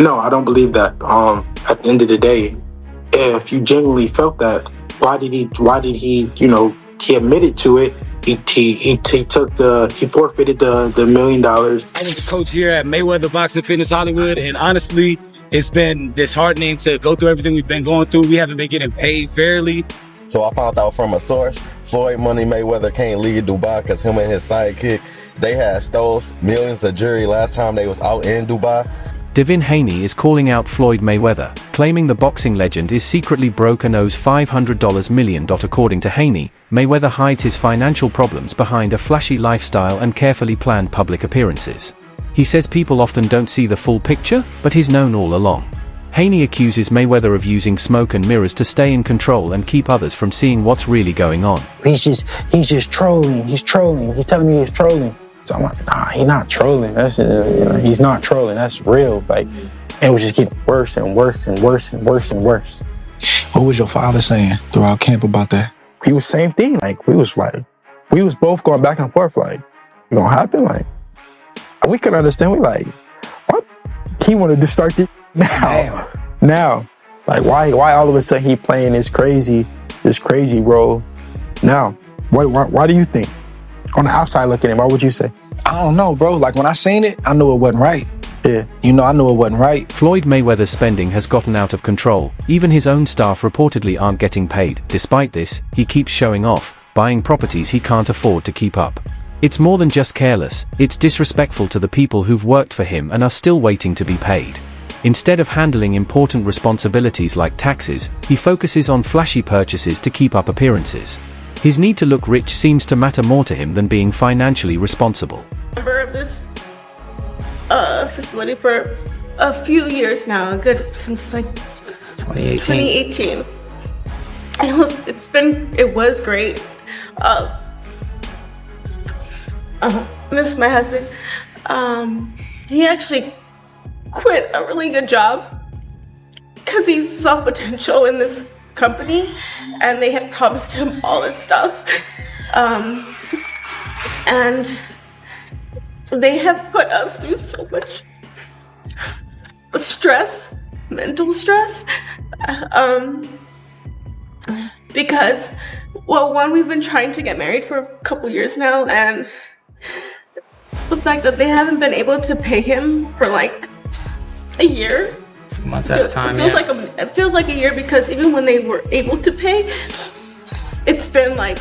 No, I don't believe that. At the end of the day, if you genuinely felt that, why did he? He admitted to it. He forfeited the $1 million. I was the coach here at Mayweather Boxing Fitness Hollywood, and honestly, it's been disheartening to go through everything we've been going through. We haven't been getting paid fairly. So I found out from a source, Floyd Money Mayweather can't leave Dubai because him and his sidekick, they had stole millions of jewelry last time they was out in Dubai. Devin Haney is calling out Floyd Mayweather, claiming the boxing legend is secretly broke and owes $500 million. According to Haney, Mayweather hides his financial problems behind a flashy lifestyle and carefully planned public appearances. He says people often don't see the full picture, but he's known all along. Haney accuses Mayweather of using smoke and mirrors to stay in control and keep others from seeing what's really going on. He's just trolling. He's trolling. He's telling me he's trolling. So I'm like, nah, he's not trolling. He's not trolling. That's real. Like, and it was just getting worse and worse and worse and worse and worse. What was your father saying throughout camp about that? He was same thing. Like, we was both going back and forth. Like, it gonna happen? Like, we couldn't understand. We like, what? He wanted to start this now. Like, why all of a sudden he playing this crazy role now? Why do you think? On the outside looking in, what would you say? I don't know, bro. Like, when I seen it, I knew it wasn't right. Yeah. I knew it wasn't right. Floyd Mayweather's spending has gotten out of control. Even his own staff reportedly aren't getting paid. Despite this, he keeps showing off, buying properties he can't afford to keep up. It's more than just careless, it's disrespectful to the people who've worked for him and are still waiting to be paid. Instead of handling important responsibilities like taxes, he focuses on flashy purchases to keep up appearances. His need to look rich seems to matter more to him than being financially responsible. Member of this facility for a few years now, good since like 2018. And it was great. This is my husband. He actually quit a really good job because he saw potential in this company, and they had promised him all this stuff, and they have put us through so much stress, mental stress, because, well, one, we've been trying to get married for a couple years now, and the fact that they haven't been able to pay him for like a year. Months at a time. It feels like a year, because even when they were able to pay, it's been like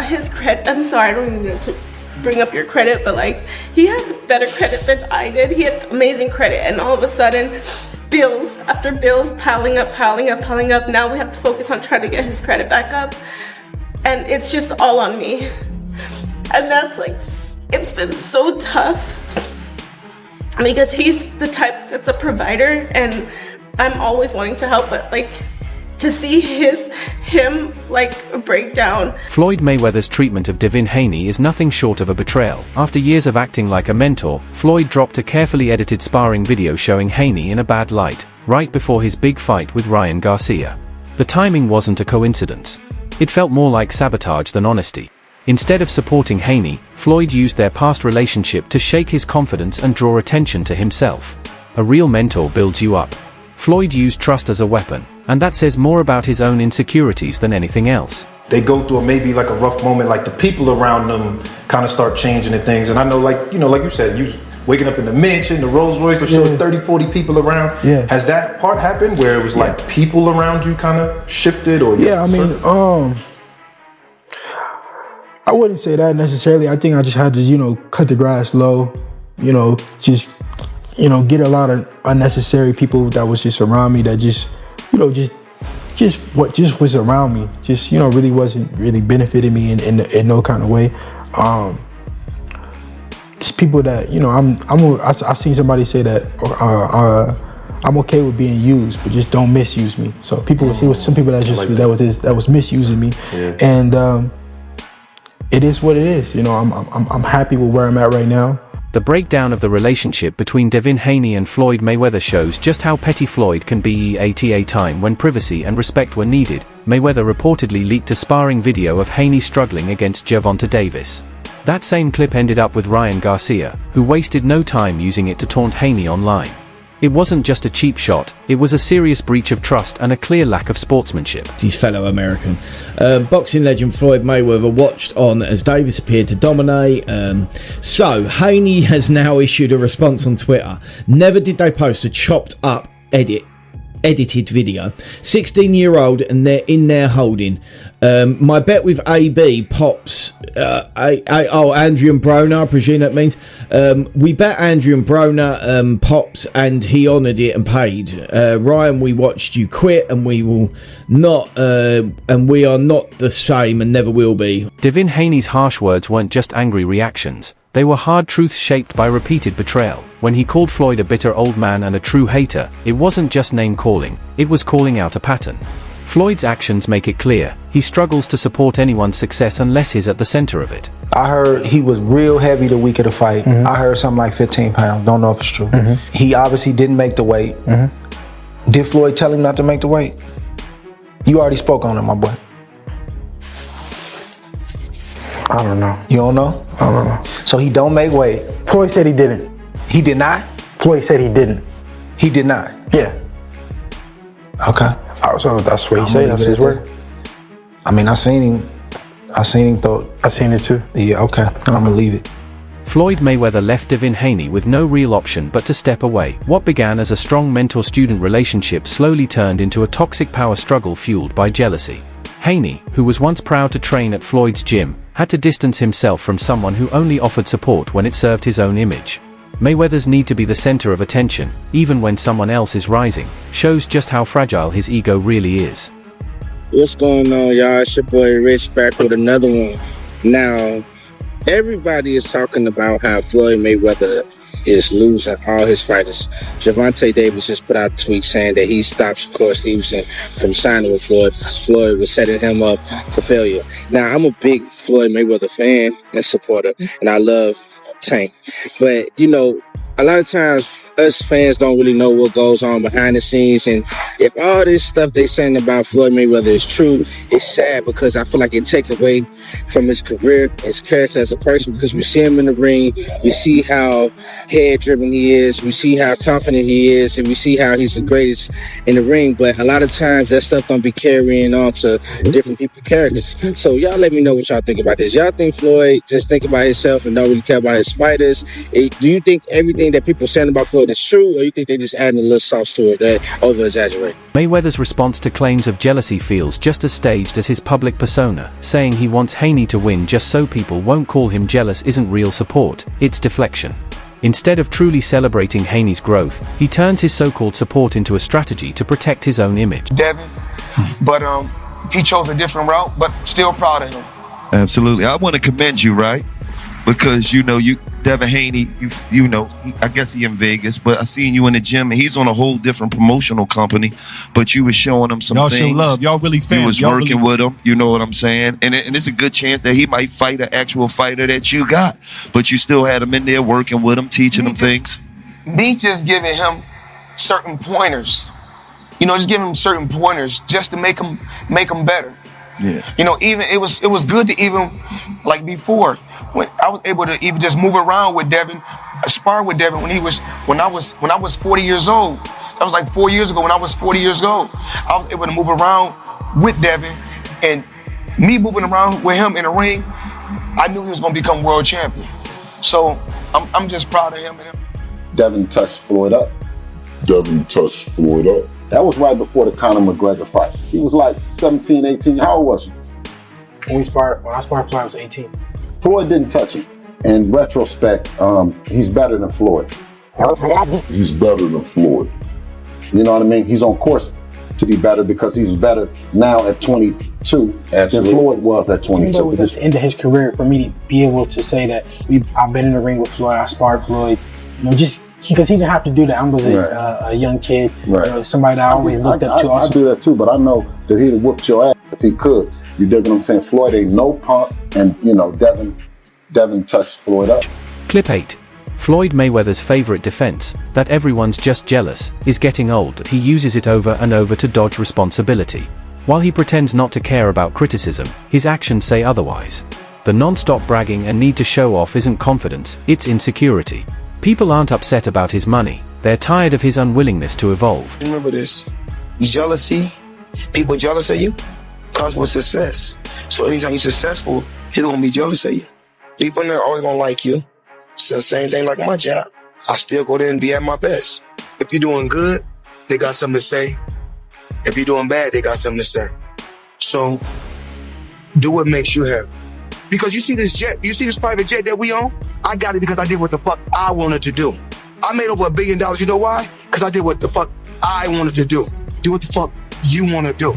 his credit. I'm sorry, I don't even know to bring up your credit, but like, he had better credit than I did. He had amazing credit, and all of a sudden, bills after bills piling up. Now we have to focus on trying to get his credit back up, and it's just all on me. And that's like, it's been so tough, because he's the type that's a provider, and I'm always wanting to help, but like, to see him like break down. Floyd Mayweather's treatment of Devin Haney is nothing short of a betrayal. After years of acting like a mentor, Floyd dropped a carefully edited sparring video showing Haney in a bad light, right before his big fight with Ryan Garcia. The timing wasn't a coincidence. It felt more like sabotage than honesty. Instead of supporting Haney, Floyd used their past relationship to shake his confidence and draw attention to himself. A real mentor builds you up. Floyd used trust as a weapon, and that says more about his own insecurities than anything else. They go through maybe like a rough moment, like the people around them kind of start changing and things. And I know, like you said, you waking up in the mansion, the Rolls Royce, of showing 30, 40 people around. Yeah. Has that part happened where it was like people around you kind of shifted? Or I wouldn't say that necessarily. I think I just had to, cut the grass low, just get a lot of unnecessary people that was just around me that just was around me, really wasn't really benefiting me in no kind of way. It's people that, I seen somebody say that I'm okay with being used, but just don't misuse me. So it was some people that was misusing me. Yeah. And it is what it is. I'm happy with where I'm at right now. The breakdown of the relationship between Devin Haney and Floyd Mayweather shows just how petty Floyd can be at a time when privacy and respect were needed. Mayweather reportedly leaked a sparring video of Haney struggling against Gervonta Davis. That same clip ended up with Ryan Garcia, who wasted no time using it to taunt Haney online. It wasn't just a cheap shot, it was a serious breach of trust and a clear lack of sportsmanship. His fellow American. Boxing legend Floyd Mayweather watched on as Davis appeared to dominate. So, Haney has now issued a response on Twitter. Never did they post a chopped up edited video. 16-year-old and they're in there holding. My bet with AB Pops. Andrew and Broner, I presume that means. We bet Andrew and Broner Pops, and he honoured it and paid. Ryan, we watched you quit, and we will not, and we are not the same and never will be. Devin Haney's harsh words weren't just angry reactions. They were hard truths shaped by repeated betrayal. When he called Floyd a bitter old man and a true hater, it wasn't just name-calling, it was calling out a pattern. Floyd's actions make it clear, he struggles to support anyone's success unless he's at the center of it. I heard he was real heavy the week of the fight. Mm-hmm. I heard something like 15 pounds, don't know if it's true. Mm-hmm. He obviously didn't make the weight. Mm-hmm. Did Floyd tell him not to make the weight? You already spoke on it, my boy. I don't know. You don't know? I don't know. So he don't make weight. Floyd said he didn't. He did not? Floyd said he didn't. He did not? Yeah. Okay. So that's what he said. That's his word. I mean, I seen him throw. I seen it too. Yeah, okay. I'm gonna leave it. Floyd Mayweather left Devin Haney with no real option but to step away. What began as a strong mentor-student relationship slowly turned into a toxic power struggle fueled by jealousy. Haney, who was once proud to train at Floyd's gym, had to distance himself from someone who only offered support when it served his own image. Mayweather's need to be the center of attention, even when someone else is rising, shows just how fragile his ego really is. What's going on, y'all? It's your boy Rich back with another one. Now, everybody is talking about how Floyd Mayweather is losing all his fighters. Gervonta Davis just put out a tweet saying that he stopped Shakur Stevenson from signing with Floyd because Floyd was setting him up for failure. Now, I'm a big Floyd Mayweather fan and supporter, and I love Tank. But, you know, a lot of times us fans don't really know what goes on behind the scenes, and if all this stuff they saying about Floyd Mayweather is true, it's sad because I feel like it take away from his career, his character as a person, because we see him in the ring, we see how head-driven he is, we see how confident he is, and we see how he's the greatest in the ring, but a lot of times that stuff don't be carrying on to different people's characters. So y'all let me know what y'all think about this. Y'all think Floyd just think about himself and don't really care about his fighters? Do you think everything that people saying about Floyd is true, or you think they just adding a little sauce to it that over-exaggerate? Mayweather's response to claims of jealousy feels just as staged as his public persona. Saying he wants Haney to win just so people won't call him jealous isn't real support, it's deflection. Instead of truly celebrating Haney's growth, he turns his so-called support into a strategy to protect his own image. Devin, but he chose a different route, but still proud of him. Absolutely. I want to commend you, right? Because, you know, Devin Haney, you know, I guess he in Vegas, but I seen you in the gym, and he's on a whole different promotional company, but you was showing him some things. Y'all show love. Y'all really fans. You was working with him, you know what I'm saying? And it's a good chance that he might fight an actual fighter that you got, but you still had him in there working with him, teaching him things. Me just giving him certain pointers, you know, just giving him certain pointers just to make him better. Yeah. You know, even it was good to even, like before, when I was able to even just move around with Devin, spar with Devin when I was 40 years old. That was like 4 years ago. When I was 40 years old, I was able to move around with Devin, and me moving around with him in the ring, I knew he was gonna become world champion. So I'm just proud of him. Devin touched Floyd up. That was right before the Conor McGregor fight. He was like 17, 18. How old was he? When I sparred Floyd, I was 18. Floyd didn't touch him. In retrospect, he's better than Floyd. He's better than Floyd. You know what I mean? He's on course to be better because he's better now at 22 than Floyd was at 22. Even though it was at the end of his career, for me to be able to say that I've been in the ring with Floyd, I sparred Floyd, you know, just because he didn't have to do that. I was a young kid, right. You know, somebody that I always looked up to. I do that too, but I know that he'd have whooped your ass if he could. You dig what I'm saying? Floyd ain't no punk, and you know, Devin touched Floyd up. Clip 8. Floyd Mayweather's favorite defense, that everyone's just jealous, is getting old. He uses it over and over to dodge responsibility. While he pretends not to care about criticism, his actions say otherwise. The non-stop bragging and need to show off isn't confidence, it's insecurity. People aren't upset about his money, They're tired of his unwillingness to evolve. Remember this, jealousy, people jealous of you, comes with success. So anytime you're successful, people gonna be jealous of you. People in there always gonna like you. It's the same thing like my job. I still go there and be at my best. If you're doing good, they got something to say. If you're doing bad, they got something to say. So do what makes you happy. Because you see this jet, you see this private jet that we own? I got it because I did what the fuck I wanted to do. I made over $1 billion. You know why? Because I did what the fuck I wanted to do. Do what the fuck you want to do.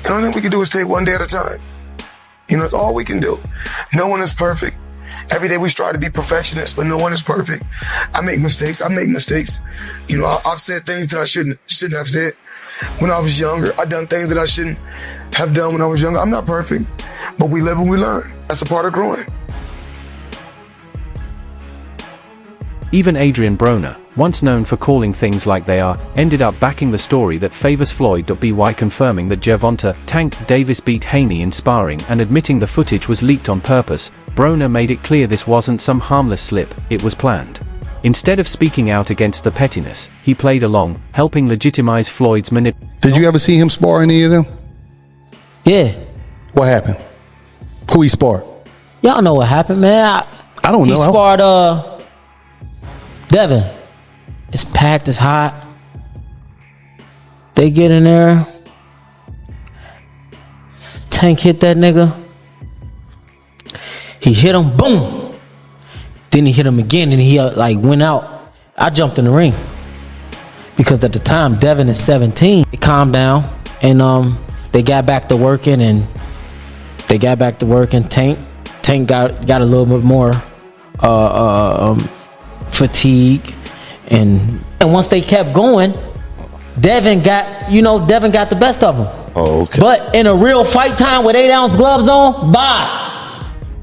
The only thing we can do is take one day at a time. You know, it's all we can do. No one is perfect. Every day we strive to be perfectionists, but no one is perfect. I make mistakes. I make mistakes. You know, I've said things that I shouldn't have said when I was younger. I've done things that I shouldn't have done when I was younger. I'm not perfect, but we live and we learn. That's a part of growing. Even Adrian Broner, once known for calling things like they are, ended up backing the story that favors Floyd. By confirming that Gervonta "Tank" Davis beat Haney in sparring and admitting the footage was leaked on purpose. Broner made it clear this wasn't some harmless slip, it was planned. Instead of speaking out against the pettiness, he played along, helping legitimize Floyd's manipulation. Did you ever see him spar any of them? Yeah. What happened? Who he sparred? Y'all know what happened, man. I don't know. He sparred Devin. It's packed, it's hot. They get in there. Tank hit that nigga. He hit him, boom. Then he hit him again and he went out. I jumped in the ring. Because at the time, Devin is 17. It calmed down and they got back to working Tank got a little bit more fatigue and once they kept going, Devin got the best of them. Oh, okay. But in a real fight time with 8-ounce gloves on, bye.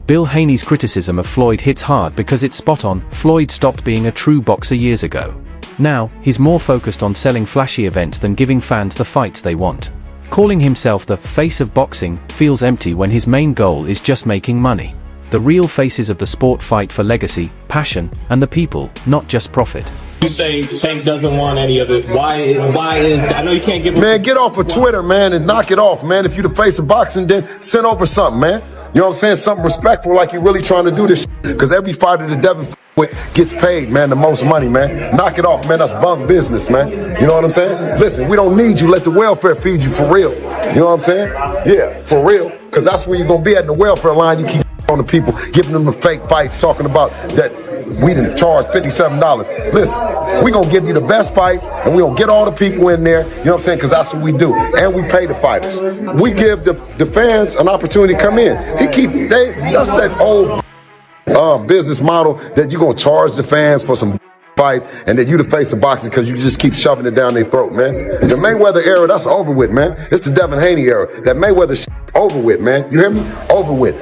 Bill Haney's criticism of Floyd hits hard because it's spot on. Floyd stopped being a true boxer years ago. Now, he's more focused on selling flashy events than giving fans the fights they want. Calling himself the face of boxing feels empty when his main goal is just making money. The real faces of the sport fight for legacy, passion, and the people, not just profit. You say Tank doesn't want any of it. Why is I know you can't give him. Man, get off of Twitter, man, and knock it off, man. If you the face of boxing, then send over something, man. You know what I'm saying? Something respectful, like you really trying to do this. Because every fighter that Devin with gets paid, man, the most money, man. Knock it off, man. That's bum business, man. You know what I'm saying? Listen, we don't need you. Let the welfare feed you for real. You know what I'm saying? Yeah, for real. Because that's where you're going to be at the welfare line. You keep on the people, giving them the fake fights, talking about that we didn't charge $57. Listen, we gonna give you the best fights and we gonna get all the people in there, you know what I'm saying, because that's what we do. And we pay the fighters. We give the fans an opportunity to come in. That's that old business model that you're gonna charge the fans for some fights and that you the face of boxing because you just keep shoving it down their throat, man. The Mayweather era, that's over with, man. It's the Devin Haney era. That Mayweather shit over with, man. You hear me? Over with.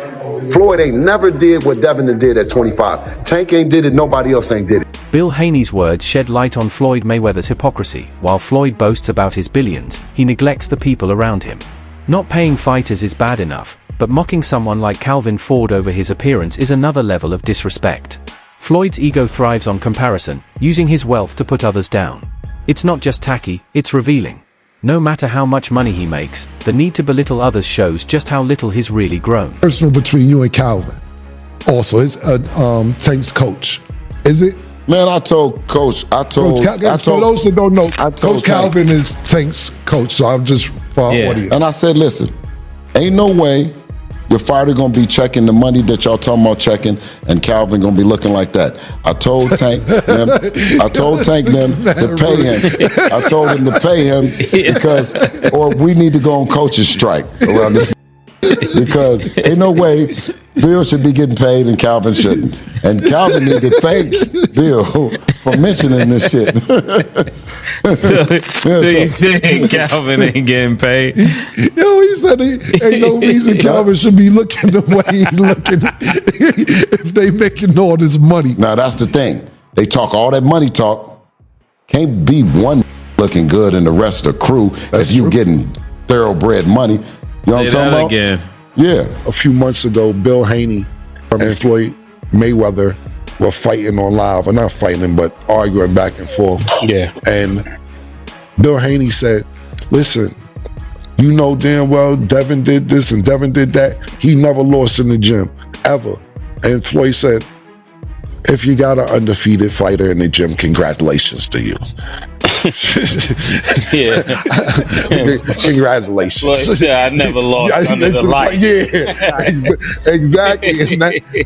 Floyd ain't never did what Devin did at 25. Tank ain't did it, nobody else ain't did it. Bill Haney's words shed light on Floyd Mayweather's hypocrisy. While Floyd boasts about his billions, he neglects the people around him. Not paying fighters is bad enough, but mocking someone like Calvin Ford over his appearance is another level of disrespect. Floyd's ego thrives on comparison, using his wealth to put others down. It's not just tacky, it's revealing. No matter how much money he makes, the need to belittle others shows just how little he's really grown. Personal between you and Calvin. Also, it's Tank's coach. Is it? Man, I told Coach, for those that don't know, Coach Calvin is Tank's coach, so I'm just for our audience. And I said, listen, ain't no way your fighter gonna be checking the money that y'all talking about checking, and Calvin gonna be looking like that. I told Tank them to pay him. I told him to pay him because, or we need to go on coach's strike around this because ain't no way Bill should be getting paid and Calvin shouldn't. And Calvin need to thank Bill for mentioning this shit. So you saying Calvin ain't getting paid? Yo, he said ain't no reason Calvin should be looking the way he's looking if they making all this money. Now that's the thing. They talk all that money talk. Can't be one looking good and the rest of the crew if you getting thoroughbred money. You know what I'm talking about? Again. Yeah. A few months ago, Bill Haney and Floyd Mayweather were fighting on live, or not fighting, but arguing back and forth. Yeah. And Bill Haney said, listen, you know damn well Devin did this and Devin did that. He never lost in the gym, ever. And Floyd said, if you got an undefeated fighter in the gym, congratulations to you. Yeah. Congratulations. Floyd said, I never lost under the light. Yeah, exactly.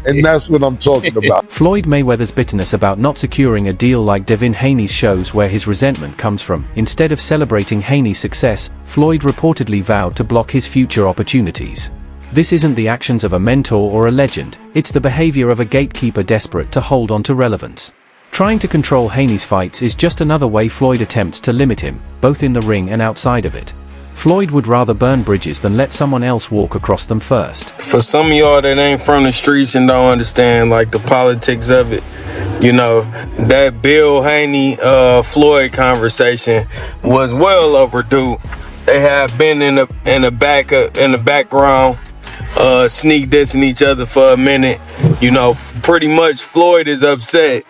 And that's what I'm talking about. Floyd Mayweather's bitterness about not securing a deal like Devin Haney's shows where his resentment comes from. Instead of celebrating Haney's success, Floyd reportedly vowed to block his future opportunities. This isn't the actions of a mentor or a legend, it's the behavior of a gatekeeper desperate to hold on to relevance. Trying to control Haney's fights is just another way Floyd attempts to limit him, both in the ring and outside of it. Floyd would rather burn bridges than let someone else walk across them first. For some of y'all that ain't from the streets and don't understand like the politics of it, you know, that Bill Haney Floyd conversation was well overdue. They have been in the background sneak dissing each other for a minute. You know, pretty much Floyd is upset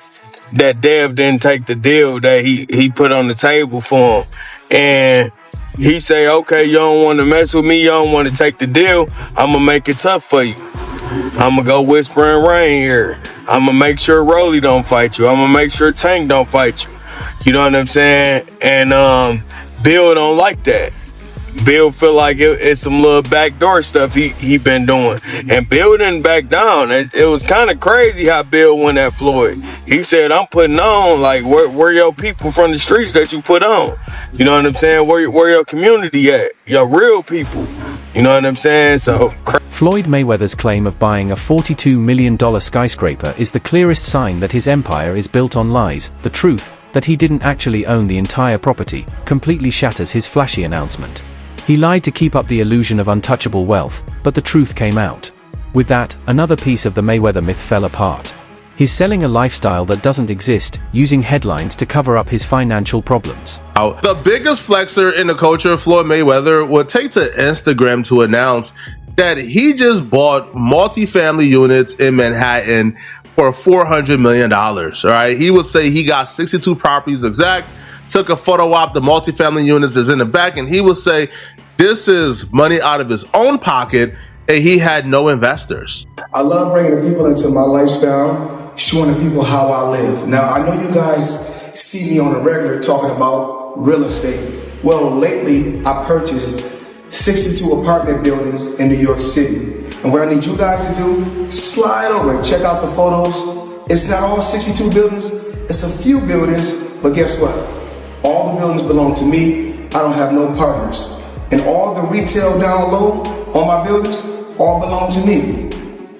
that Dev didn't take the deal that he put on the table for him. And he say, okay, you don't want to mess with me, you don't want to take the deal, I'm going to make it tough for you. I'm going to go whisper and rain here. I'm going to make sure Rolly don't fight you. I'm going to make sure Tank don't fight you. You know what I'm saying? And Bill don't like that. Bill feel like it's some little backdoor stuff he been doing. And Bill didn't back down. It was kind of crazy how Bill went at Floyd. He said, I'm putting on, like, where your people from the streets that you put on? You know what I'm saying? Where your community at? Your real people. You know what I'm saying? So Floyd Mayweather's claim of buying a $42 million skyscraper is the clearest sign that his empire is built on lies. The truth, that he didn't actually own the entire property, completely shatters his flashy announcement. He lied to keep up the illusion of untouchable wealth, but the truth came out. With that, another piece of the Mayweather myth fell apart. He's selling a lifestyle that doesn't exist, using headlines to cover up his financial problems. The biggest flexer in the culture, Floyd Mayweather, would take to Instagram to announce that he just bought multifamily units in Manhattan for $400 million, all right? He would say he got 62 properties exact, took a photo op, the multifamily units is in the back, and he would say this is money out of his own pocket, and he had no investors. I love bringing the people into my lifestyle, showing the people how I live. Now, I know you guys see me on a regular talking about real estate. Well, lately, I purchased 62 apartment buildings in New York City. And what I need you guys to do, slide over and check out the photos. It's not all 62 buildings, it's a few buildings, but guess what? All the buildings belong to me. I don't have no partners. And all the retail down low on my buildings all belong to me.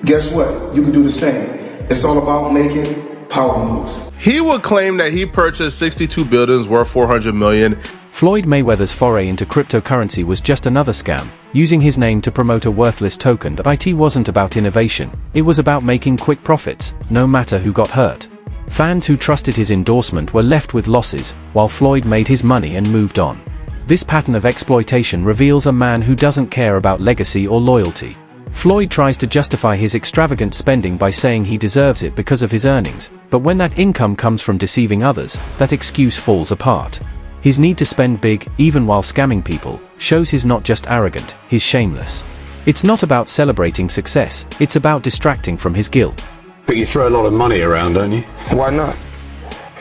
Guess what? You can do the same. It's all about making power moves. He would claim that he purchased 62 buildings worth $400 million. Floyd Mayweather's foray into cryptocurrency was just another scam, using his name to promote a worthless token. IT wasn't about innovation, it was about making quick profits, no matter who got hurt. Fans who trusted his endorsement were left with losses, while Floyd made his money and moved on. This pattern of exploitation reveals a man who doesn't care about legacy or loyalty. Floyd tries to justify his extravagant spending by saying he deserves it because of his earnings, but when that income comes from deceiving others, that excuse falls apart. His need to spend big, even while scamming people, shows he's not just arrogant, he's shameless. It's not about celebrating success, it's about distracting from his guilt. But you throw a lot of money around, don't you? Why not?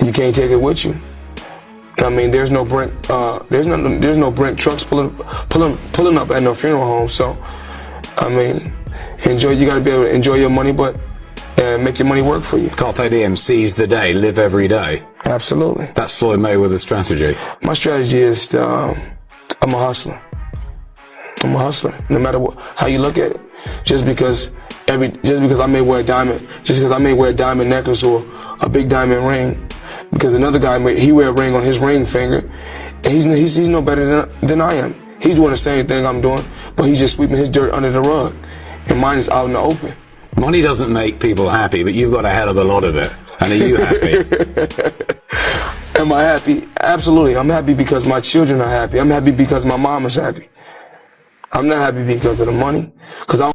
You can't take it with you. I mean, there's no Brent trucks pulling up at no funeral home. So, I mean, you gotta be able to enjoy your money, but make your money work for you. Carpe diem, seize the day, live every day. Absolutely. That's Floyd Mayweather's strategy. My strategy is I'm a hustler. I'm a hustler. No matter how you look at it. Just because I may wear a diamond necklace or a big diamond ring, because another guy he wear a ring on his ring finger, and he's no better than I am. He's doing the same thing I'm doing, but he's just sweeping his dirt under the rug, and mine is out in the open. Money doesn't make people happy, but you've got a hell of a lot of it. And are you happy? Am I happy? Absolutely. I'm happy because my children are happy. I'm happy because my mom is happy. I'm not happy because of the money, because